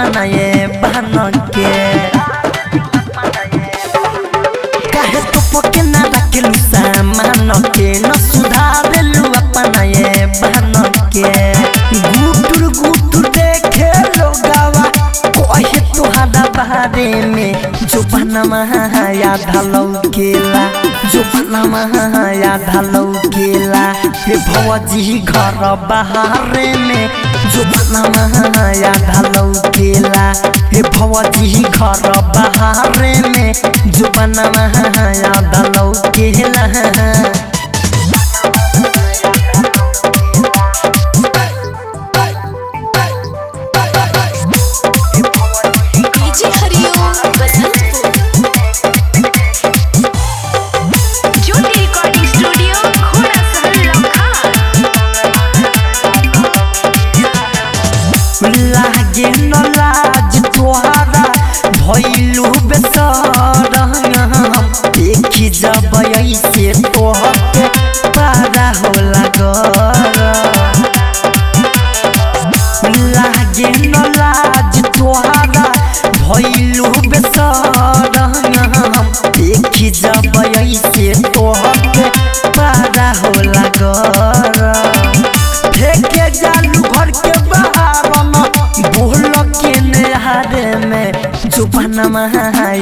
अपना ये बहन के काहे तो पके ना रखेलू सामान के न सुधारेलू अपना ये बहन के गुटुर गुटुर देखे लोगावा कोहे तुहारा बारे में जो बनवा याद लौकेला जो बनवा याद लौकेला हे भौजी घर बाहरे में जो बनवा याद लौकेला हे भौजी घर बाहरे में जो बनवा याद लौकेला लागे न लाज तोहारा भइलू बेसर देखी जब ऐसे तोहके पारा होला गर लागे न लाज तोहारा भइलू बेसर देखी जब ऐसे तोहके पारा होला गर फेंके जालू घर के बाहर बोल के नहारे में जो बनवा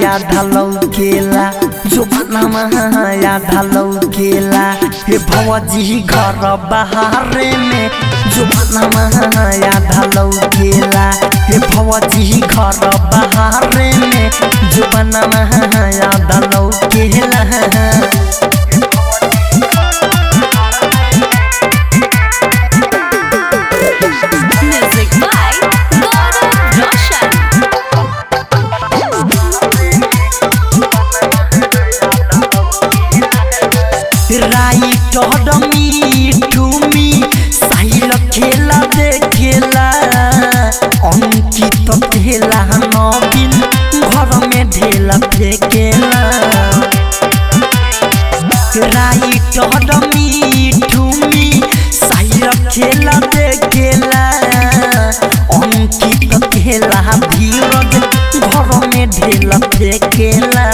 याद लौकेला जो बनवा याद लौकेला हे भौजी घर बाहरे में जो बनवा याद लौकेला हे भौजी घर बाहरे में जो बनवा याद लौकेला राइट मीठूमी साहिल खेला देखेला अंकित खेला नवीन घर में ढेला फेंकेला राइट मीठूमी साहिल खेला देखेला अंकित खेला धीरज घर में ढेला फेंकेला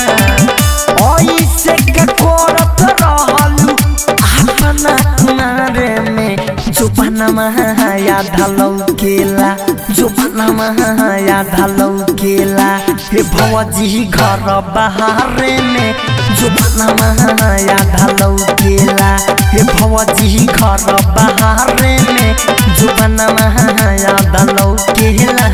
ऐसे करत रहलू अपना तुम्हारे में जो बनवा याद लौकेला जो बनवा याद लौकेला हे भौजी घर बाहरे में जो बनवा याद लौकेला हे भौजी घर बाहरे में जो बनवा याद लौकेला।